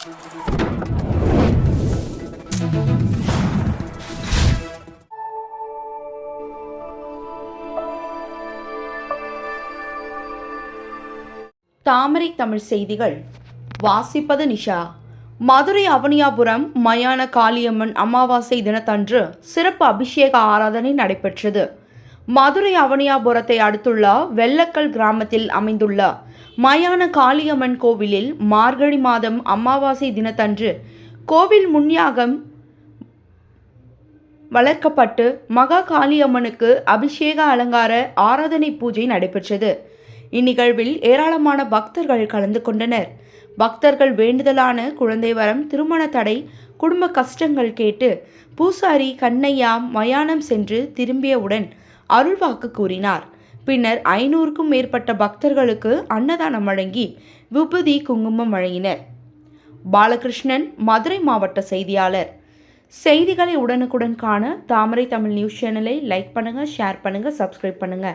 தாமரை தமிழ் செய்திகள் வாசிப்பது நிஷா. மதுரை அவனியாபுரம் மயான காளியம்மன் அமாவாசை தினத்தன்று சிறப்பு அபிஷேக ஆராதனை நடைபெற்றது. மதுரை அவனியாபுரத்தை அடுத்துள்ள வெள்ளக்கல் கிராமத்தில் அமைந்துள்ள மயான காளியம்மன் கோவிலில் மார்கழி மாதம் அமாவாசை தினத்தன்று கோவில் முன்யாகம் வளர்க்கப்பட்டு மகா காளியம்மனுக்கு அபிஷேக அலங்கார ஆராதனை பூஜை நடைபெற்றது. இந்நிகழ்வில் ஏராளமான பக்தர்கள் கலந்து கொண்டனர். பக்தர்கள் வேண்டுதலான குழந்தை வரம், திருமண தடை, குடும்ப கஷ்டங்கள் கேட்டு பூசாரி கண்ணையா மயானம் சென்று திரும்பியவுடன் அருள்வாக்கு கூறினார். பின்னர் 500க்கும் மேற்பட்ட பக்தர்களுக்கு அன்னதானம் வழங்கி விபூதி குங்குமம் வழங்கினர். பாலகிருஷ்ணன், மதுரை மாவட்ட செய்தியாளர். செய்திகளை உடனுக்குடன் காண தாமரை தமிழ் நியூஸ் சேனலை லைக் பண்ணுங்க, ஷேர் பண்ணுங்க, சப்ஸ்கிரைப் பண்ணுங்க.